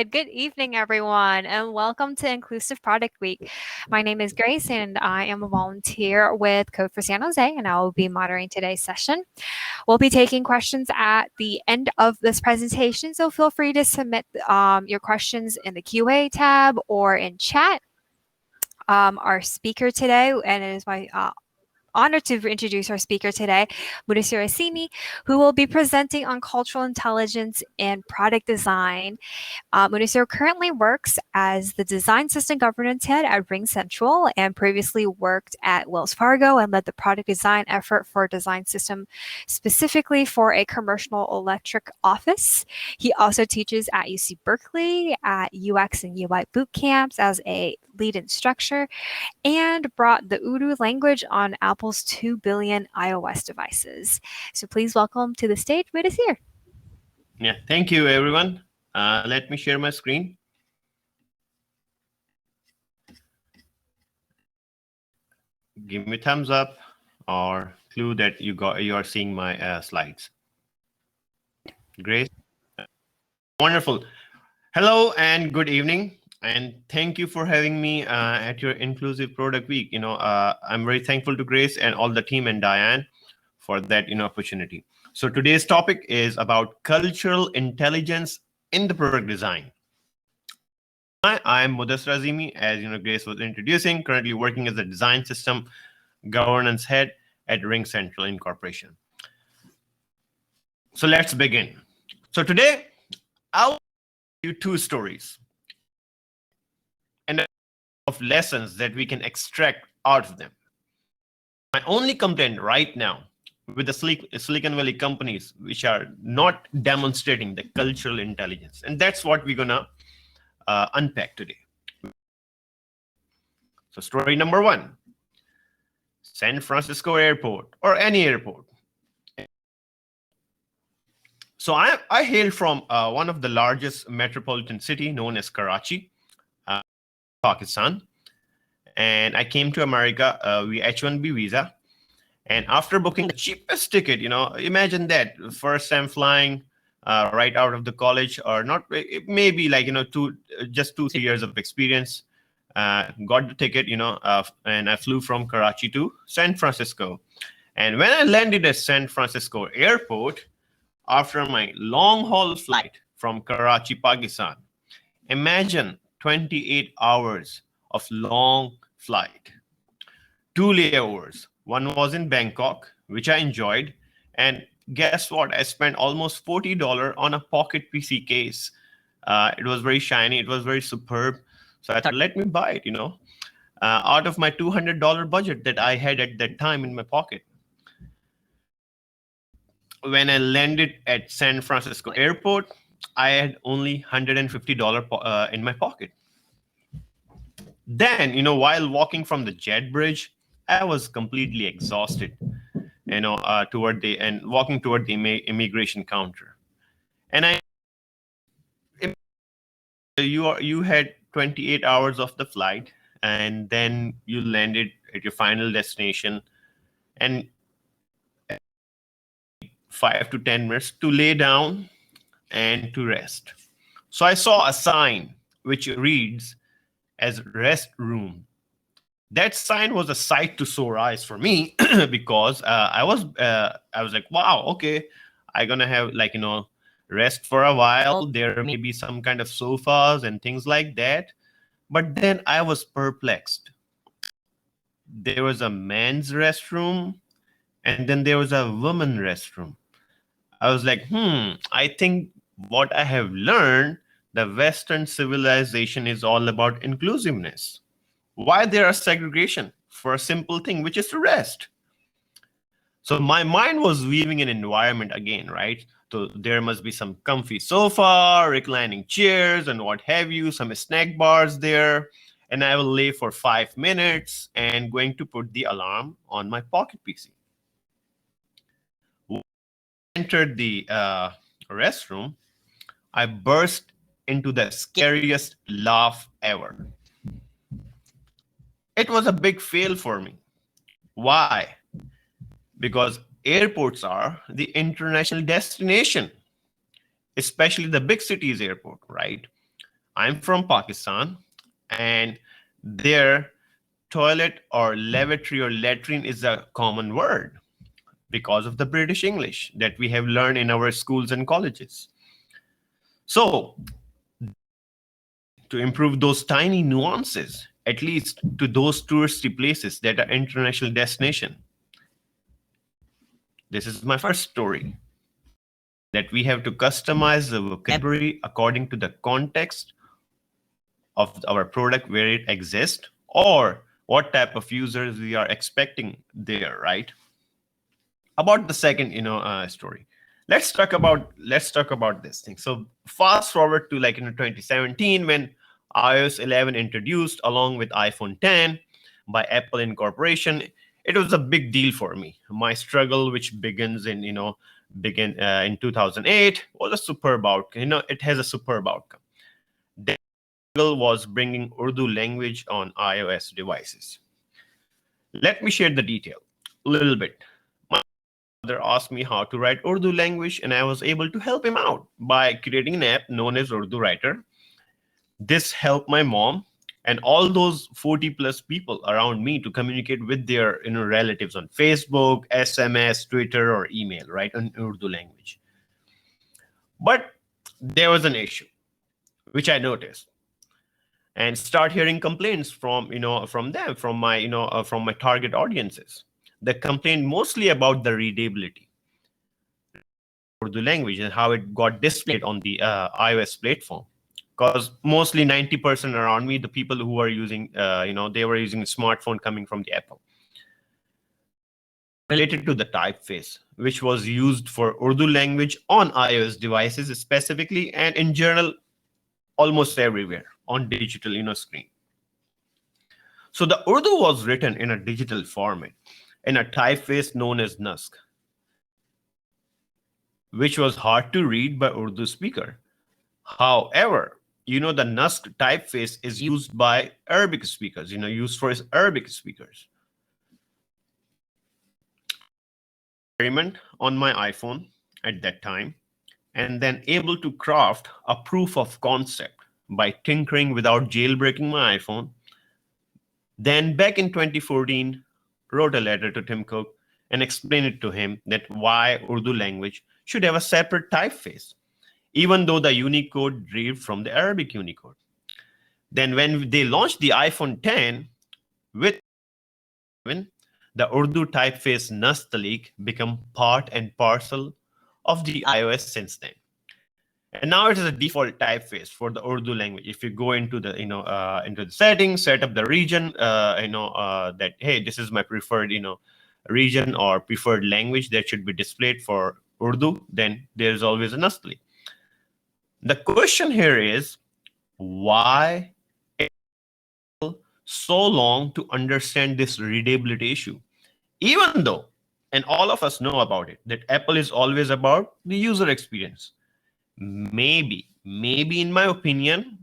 Good evening, everyone, and welcome to Inclusive Product Week. My name is Grace, and I am a volunteer with Code for San Jose, and I will be moderating today's session. We'll be taking questions at the end of this presentation, so feel free to submit your questions in the QA tab or in chat. Our speaker today, and it is my honored to introduce our speaker today, Mudassir Azeemi, who will be presenting on cultural intelligence and product design. Mudassir currently works as the design system governance head at RingCentral and previously worked at Wells Fargo and led the product design effort for a design system specifically for a commercial electric office. He also teaches at UC Berkeley at UX and UI boot camps as a lead instructor and brought the Urdu language on Apple's 2 billion iOS devices. So please welcome to the stage, Mudassir. Yeah, thank you, everyone. Let me share my screen. Give me a thumbs up or clue that you are seeing my slides. Great. Wonderful. Hello and good evening. And thank you for having me at your Inclusive Product Week. I'm very thankful to Grace and all the team and Diane for that opportunity. So today's topic is about cultural intelligence in the product design. I am Mudassir Azeemi, as Grace was introducing, currently working as a design system governance head at RingCentral Incorporation. So let's begin. So today, I'll give you two stories and of lessons that we can extract out of them. My only complaint right now with the Silicon Valley companies which are not demonstrating the cultural intelligence, and that's what we're gonna unpack today. So story number one, San Francisco airport or any airport. So I hail from one of the largest metropolitan city known as Karachi, Pakistan. And I came to America via H-1B visa. And after booking the cheapest ticket, imagine that first time flying right out of the college, or not, maybe like, 2-3 years of experience. Got the ticket, and I flew from Karachi to San Francisco. And when I landed at San Francisco airport, after my long haul flight from Karachi, Pakistan, imagine 28 hours of long flight, 2 layovers. One was in Bangkok, which I enjoyed. And guess what? I spent almost $40 on a pocket PC case. It was very shiny. It was very superb. So I thought, let me buy it, out of my $200 budget that I had at that time in my pocket. When I landed at San Francisco airport, I had only $150 in my pocket. Then, while walking from the jet bridge, I was completely exhausted, walking toward the immigration counter. And you had 28 hours of the flight, and then you landed at your final destination, and 5 to 10 minutes to lay down and to rest. So I saw a sign which reads as Restroom. That sign was a sight to sore eyes for me because I was like, wow, okay, I'm gonna have rest for a while. There may be some kind of sofas and things like that. But then I was perplexed. There was a men's restroom, and then there was a women's restroom. I was like, I think what I have learned, the Western civilization is all about inclusiveness. Why there are segregation? For a simple thing, which is to rest. So my mind was weaving an environment again, right? So there must be some comfy sofa, reclining chairs, and what have you, some snack bars there. And I will lay for 5 minutes and going to put the alarm on my pocket PC. When I entered the restroom, I burst into the scariest laugh ever. It was a big fail for me. Why? Because airports are the international destination, especially the big cities airport, right? I'm from Pakistan, and there, toilet or lavatory or latrine is a common word because of the British English that we have learned in our schools and colleges. So, to improve those tiny nuances, at least to those touristy places that are international destination, this is my first story that we have to customize the vocabulary according to the context of our product where it exists or what type of users we are expecting there, right? About the second story, let's talk about this thing. So fast forward to 2017, when iOS 11 introduced along with iPhone 10 by Apple Incorporation. It was a big deal for me. My struggle, which begin in 2008, was a superb outcome. It has a superb outcome. The struggle was bringing Urdu language on iOS devices. Let me share the detail a little bit. Father asked me how to write Urdu language, and I was able to help him out by creating an app known as Urdu Writer. This helped my mom and all those 40 plus people around me to communicate with their relatives on Facebook, SMS, Twitter, or email, right, in Urdu language. But there was an issue which I noticed and start hearing complaints from them, from my target audiences. They complained mostly about the readability Urdu language and how it got displayed on the iOS platform. Because mostly 90% around me, the people who are using, they were using a smartphone coming from the Apple. Related to the typeface, which was used for Urdu language on iOS devices specifically, and in general, almost everywhere on digital, screen. So the Urdu was written in a digital format, in a typeface known as Nusk, which was hard to read by Urdu speaker. However, the Nusk typeface is used by Arabic speakers, used for Arabic speakers. Experiment on my iPhone at that time, and then able to craft a proof of concept by tinkering without jailbreaking my iPhone. Then back in 2014, wrote a letter to Tim Cook and explained it to him that why Urdu language should have a separate typeface, even though the Unicode derived from the Arabic Unicode. Then when they launched the iPhone 10 with the Urdu typeface Nastaliq become part and parcel of the iOS since then. And now it is a default typeface for the Urdu language. If you go into the into the settings, set up the region, that hey, this is my preferred region or preferred language that should be displayed for Urdu, then there is always a Nastaliq. The question here is why it took so long to understand this readability issue, even though, and all of us know about it, that Apple is always about the user experience. Maybe in my opinion,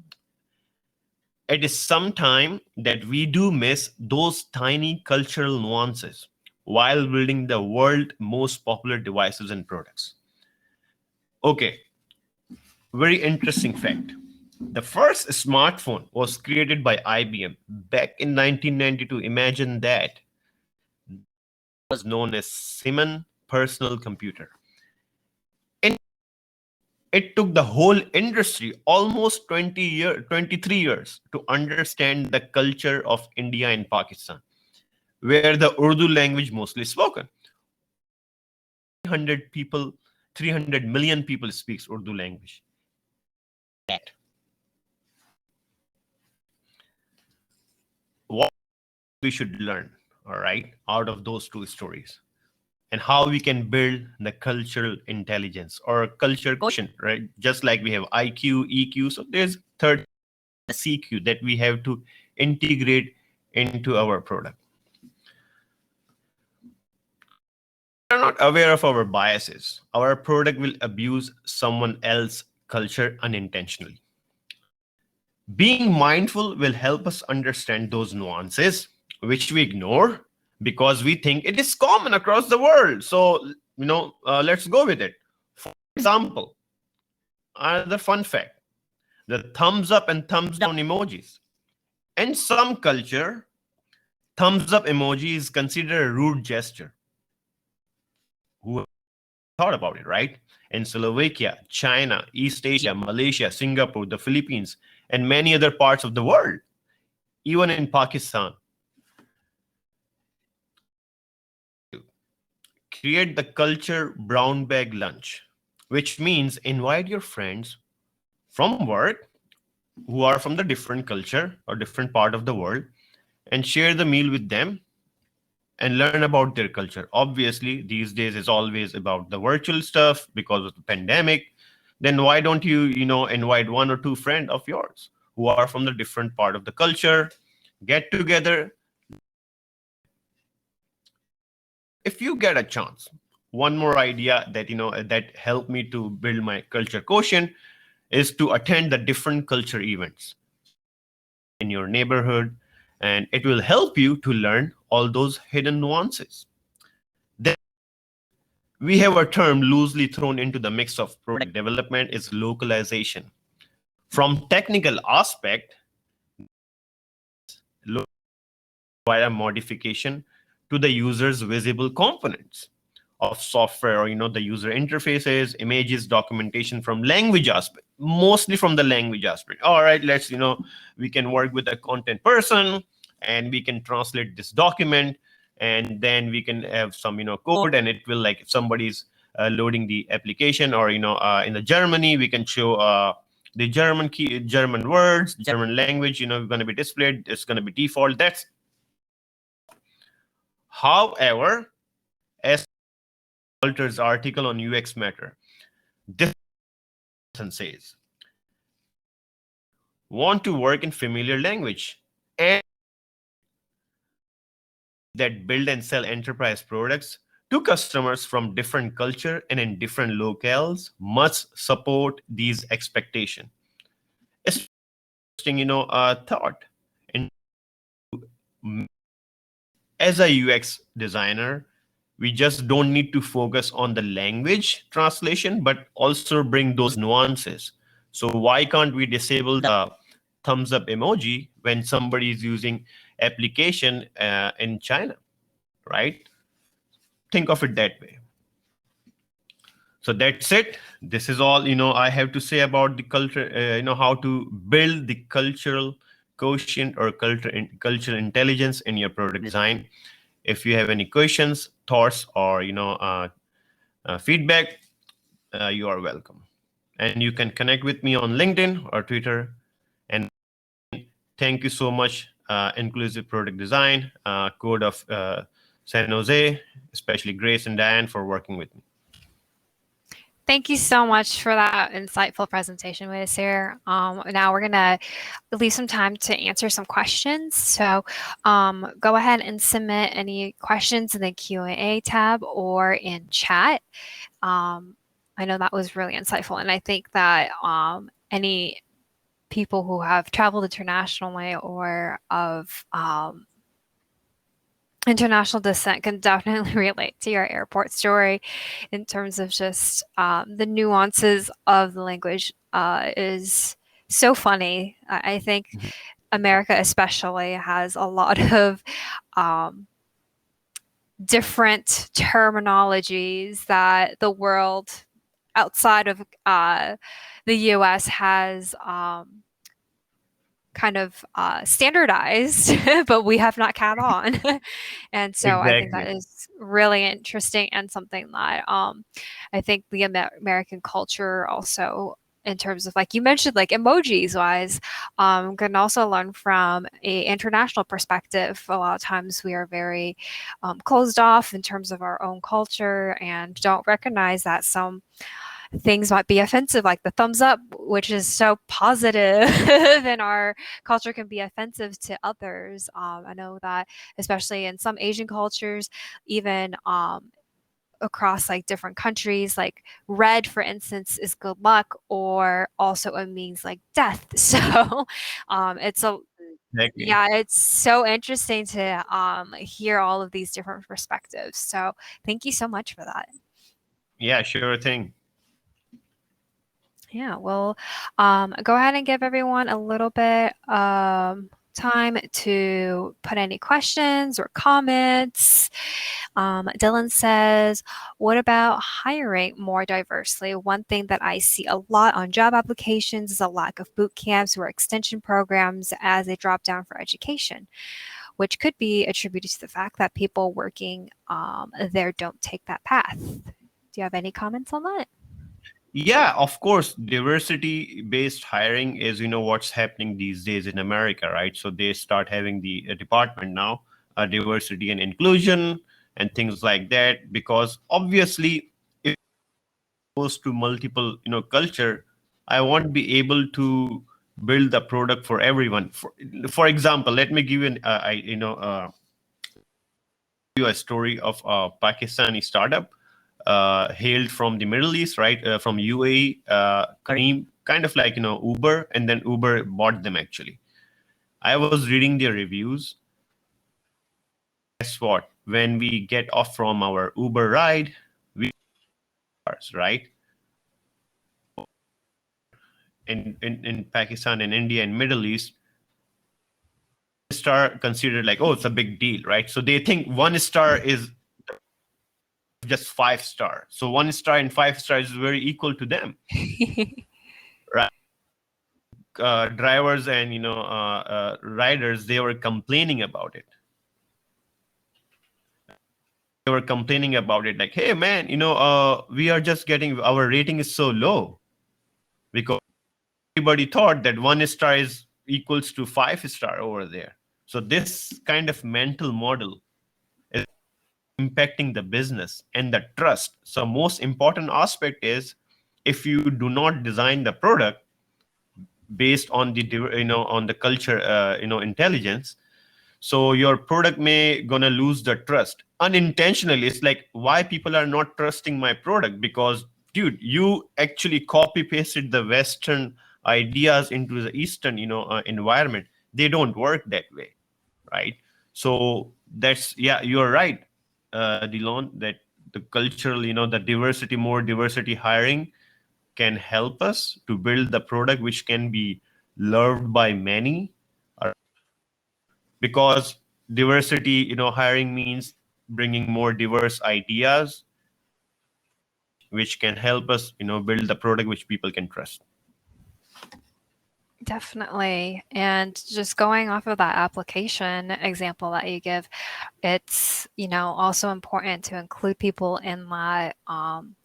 it is sometime that we do miss those tiny cultural nuances while building the world most popular devices and products. Okay, very interesting fact. The first smartphone was created by IBM back in 1992. Imagine that. It was known as Simon Personal Computer. It took the whole industry almost 23 years to understand the culture of India and Pakistan, where the Urdu language mostly spoken. 300 people, 300 million people speaks Urdu language. That. What we should learn, all right, out of those two stories, and how we can build the cultural intelligence or culture quotient, right? Just like we have IQ, EQ, so there's third CQ that we have to integrate into our product. We are not aware of our biases. Our product will abuse someone else's culture unintentionally. Being mindful will help us understand those nuances, which we ignore because we think it is common across the world. So, let's go with it. For example, another fun fact. the thumbs up and thumbs down emojis. In some culture, thumbs up emoji is considered a rude gesture. Who thought about it, right? In Slovakia, China, East Asia, Malaysia, Singapore, the Philippines, and many other parts of the world, even in Pakistan. Create the culture brown bag lunch, which means invite your friends from work who are from the different culture or different part of the world and share the meal with them and learn about their culture. Obviously, these days is always about the virtual stuff because of the pandemic. Then why don't you invite one or two friends of yours who are from the different part of the culture, get together. If you get a chance, one more idea that that helped me to build my culture quotient is to attend the different culture events in your neighborhood, and it will help you to learn all those hidden nuances. Then we have a term loosely thrown into the mix of product development is localization. From technical aspect, require a modification to the user's visible components of software, or the user interfaces, images, documentation from language aspect, mostly from the language aspect. All right, let's we can work with a content person and we can translate this document, and then we can have some code, and it will, like, if somebody's loading the application, or in the Germany, we can show the German words, German language, going to be displayed. It's going to be default. That's however, as Walter's article on UX Matter, this person says, want to work in familiar language and that build and sell enterprise products to customers from different culture and in different locales must support these expectations. It's interesting, thought. And as a UX designer, we just don't need to focus on the language translation, but also bring those nuances. So why can't we disable the thumbs up emoji when somebody is using application in China, right? Think of it that way. So that's it. This is all I have to say about the culture. How to build the cultural quotient or cultural intelligence in your product design. If you have any questions, thoughts, or feedback, you are welcome. And you can connect with me on LinkedIn or Twitter. And thank you so much, Inclusive Product Design, Code of San Jose, especially Grace and Diane, for working with me. Thank you so much for that insightful presentation, Mudassir. Now we're going to leave some time to answer some questions. So go ahead and submit any questions in the Q&A tab or in chat. I know that was really insightful, and I think that any people who have traveled internationally or of international descent can definitely relate to your airport story in terms of just the nuances of the language is so funny. I think America especially has a lot of different terminologies that the world outside of the US has kind of standardized, but we have not caught on. And so I think that Exactly. is really interesting and something that I think the American culture also, in terms of, like you mentioned, like emojis wise, can also learn from a international perspective. A lot of times we are very closed off in terms of our own culture and don't recognize that some things might be offensive, like the thumbs up, which is so positive in our culture, can be offensive to others. I know that especially in some Asian cultures, even across like different countries, like red, for instance, is good luck, or also it means like death. So it's a Exactly. yeah, it's so interesting to hear all of these different perspectives. So thank you so much for that. Yeah, sure thing. Yeah, well, go ahead and give everyone a little bit time to put any questions or comments. Dylan says, what about hiring more diversely? One thing that I see a lot on job applications is a lack of boot camps or extension programs as a drop down for education, which could be attributed to the fact that people working there don't take that path. Do you have any comments on that? Yeah, of course, diversity based hiring is, what's happening these days in America, right? So they start having the department now, diversity and inclusion and things like that, because obviously if it goes to multiple, culture, I won't be able to build the product for everyone. For example, let me give you a story of a Pakistani startup hailed from the Middle East, right? From UAE, Kareem, kind of like Uber, and then Uber bought them actually. I was reading their reviews. Guess what? When we get off from our Uber ride, we stars, right? In Pakistan and India and Middle East, star considered like, oh, it's a big deal, right? So they think 1 star is just 5 star. So 1 star and 5 stars is very equal to them, right? Drivers and riders, they were complaining about it. They were complaining about it like, hey man, we are just getting, our rating is so low because everybody thought that 1 star is equals to 5 star over there. So this kind of mental model is impacting the business and the trust. So most important aspect is, if you do not design the product based on the on the culture, intelligence, so your product may gonna lose the trust unintentionally. It's like, why people are not trusting my product? Because dude, you actually copy pasted the Western ideas into the Eastern environment. They don't work that way, right? So that's, yeah, you're right, Delon, that the cultural, the diversity, more diversity hiring can help us to build the product which can be loved by many, because diversity, hiring means bringing more diverse ideas which can help us, build the product which people can trust. Definitely. And just going off of that application example that you give, it's, also important to include people in that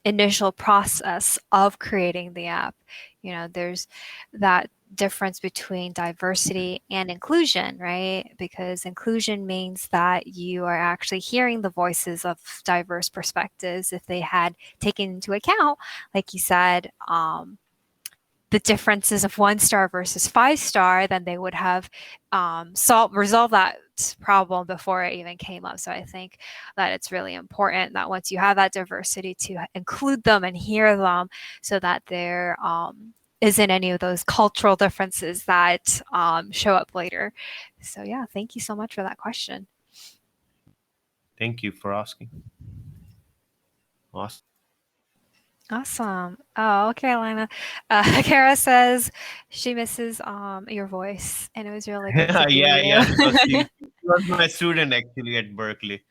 initial process of creating the app. There's that difference between diversity and inclusion, right? Because inclusion means that you are actually hearing the voices of diverse perspectives. If they had taken into account, like you said, the differences of 1 star versus 5 star, then they would have resolved that problem before it even came up. So I think that it's really important that once you have that diversity, to include them and hear them, so that there isn't any of those cultural differences that show up later. So yeah, thank you so much for that question. Thank you for asking. Awesome. Awesome. Oh, okay, Lana. Kara says she misses your voice, and it was really good to hear Yeah, yeah, because you. she was my student actually at Berkeley,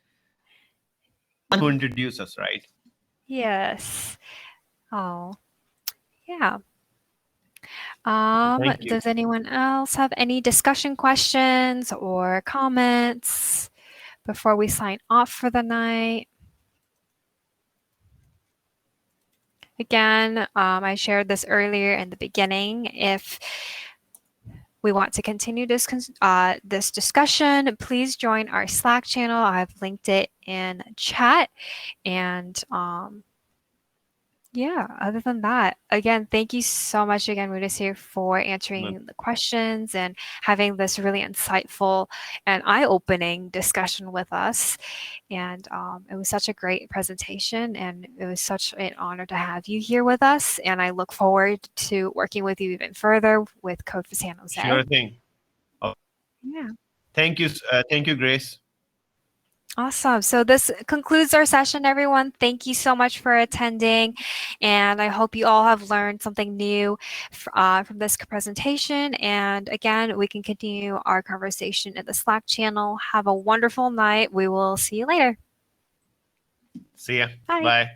who introduced us, right? Yes. Oh, yeah. Thank you. Does anyone else have any discussion questions or comments before we sign off for the night? Again, I shared this earlier in the beginning. If we want to continue this discussion, please join our Slack channel. I've linked it in chat. And yeah, other than that, again, thank you so much again, Mudassir, for No, answering the questions and having this really insightful and eye-opening discussion with us. And it was such a great presentation, and it was such an honor to have you here with us. And I look forward to working with you even further with Code for San sure Jose. thing. Oh, Yeah. thank you, Grace. Awesome. So this concludes our session, everyone. Thank you so much for attending. And I hope you all have learned something new from this presentation. And again, we can continue our conversation in the Slack channel. Have a wonderful night. We will see you later. See ya. Bye. Bye.